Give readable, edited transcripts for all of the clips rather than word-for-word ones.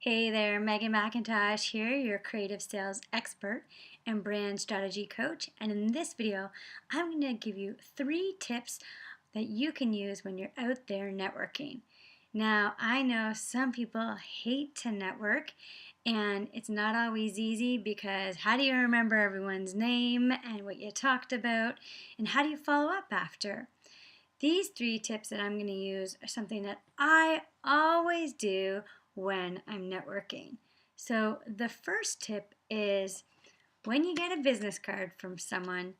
Hey there, Meghan Mackintosh here, your creative sales expert and brand strategy coach. And in this video, I'm going to give you 3 tips that you can use when you're out there networking. Now, I know some people hate to network, and it's not always easy because how do you remember everyone's name and what you talked about, and how do you follow up after? These 3 tips that I'm going to use are something that I always do when I'm networking. So the first tip is when you get a business card from someone,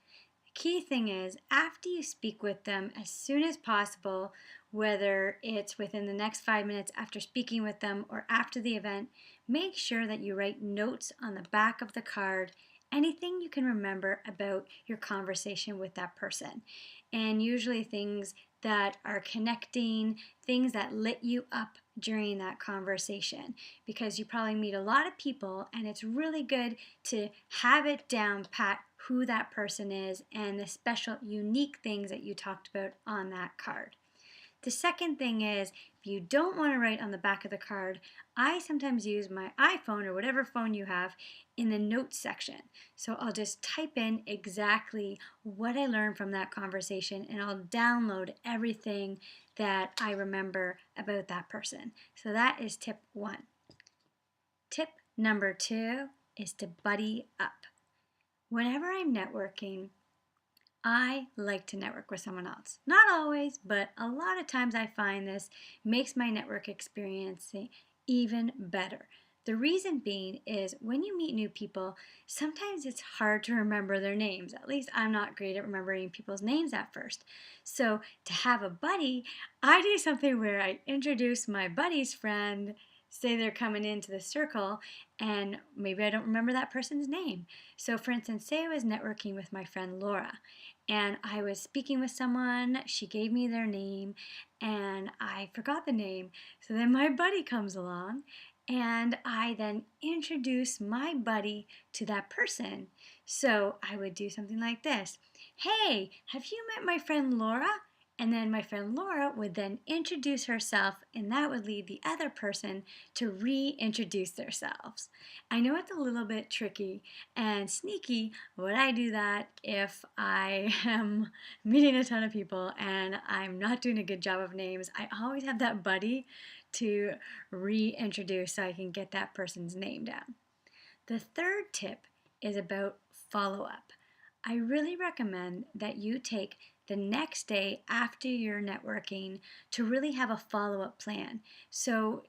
the key thing is after you speak with them as soon as possible, whether it's within the next 5 minutes after speaking with them or after the event, make sure that you write notes on the back of the card, anything you can remember about your conversation with that person. And usually things that are connecting, things that lit you up during that conversation, because you probably meet a lot of people and it's really good to have it down pat who that person is and the special unique things that you talked about on that card. The second thing is, if you don't want to write on the back of the card, I sometimes use my iPhone or whatever phone you have in the notes section. So I'll just type in exactly what I learned from that conversation and I'll download everything that I remember about that person. So that is tip 1. Tip number 2 is to buddy up. Whenever I'm networking, I like to network with someone else. Not always, but a lot of times I find this makes my network experience even better. The reason being is when you meet new people, sometimes it's hard to remember their names. At least I'm not great at remembering people's names at first. So to have a buddy, I do something where I introduce my buddy's friend, say they're coming into the circle, and maybe I don't remember that person's name. So for instance, say I was networking with my friend Laura, and I was speaking with someone, she gave me their name, and I forgot the name. So then my buddy comes along, and I then introduce my buddy to that person. So I would do something like this. Hey, have you met my friend Laura? And then my friend Laura would then introduce herself, and that would lead the other person to reintroduce themselves. I know it's a little bit tricky and sneaky, but I do that if I am meeting a ton of people and I'm not doing a good job of names. I always have that buddy to reintroduce so I can get that person's name down. The third tip is about follow-up. I really recommend that you take the next day after your networking to really have a follow-up plan. So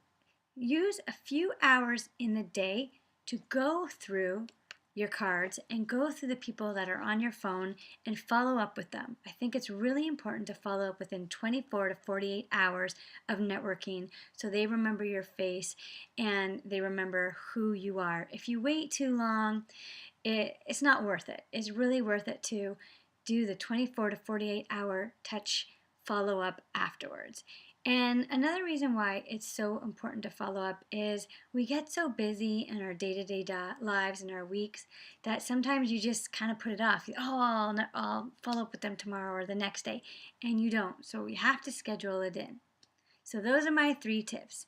use a few hours in the day to go through your cards and go through the people that are on your phone and follow up with them. I think it's really important to follow up within 24 to 48 hours of networking so they remember your face and they remember who you are. If you wait too long, it's not worth it. It's really worth it to do the 24 to 48 hour touch follow up afterwards. And another reason why it's so important to follow up is we get so busy in our day-to-day lives and our weeks that sometimes you just kind of put it off. Oh, I'll follow up with them tomorrow or the next day, and you don't. So we have to schedule it in. So those are my 3 tips.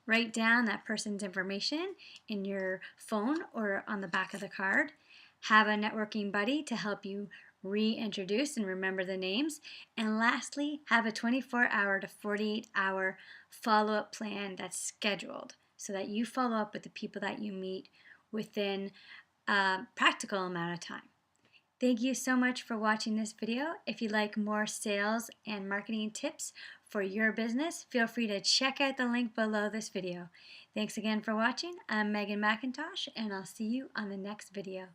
Write down that person's information in your phone or on the back of the card. Have a networking buddy to help you reintroduce and remember the names. And lastly, have a 24-hour to 48-hour follow-up plan that's scheduled so that you follow up with the people that you meet within a practical amount of time. Thank you so much for watching this video. If you'd like more sales and marketing tips for your business, feel free to check out the link below this video. Thanks again for watching. I'm Meghan Mackintosh, and I'll see you on the next video.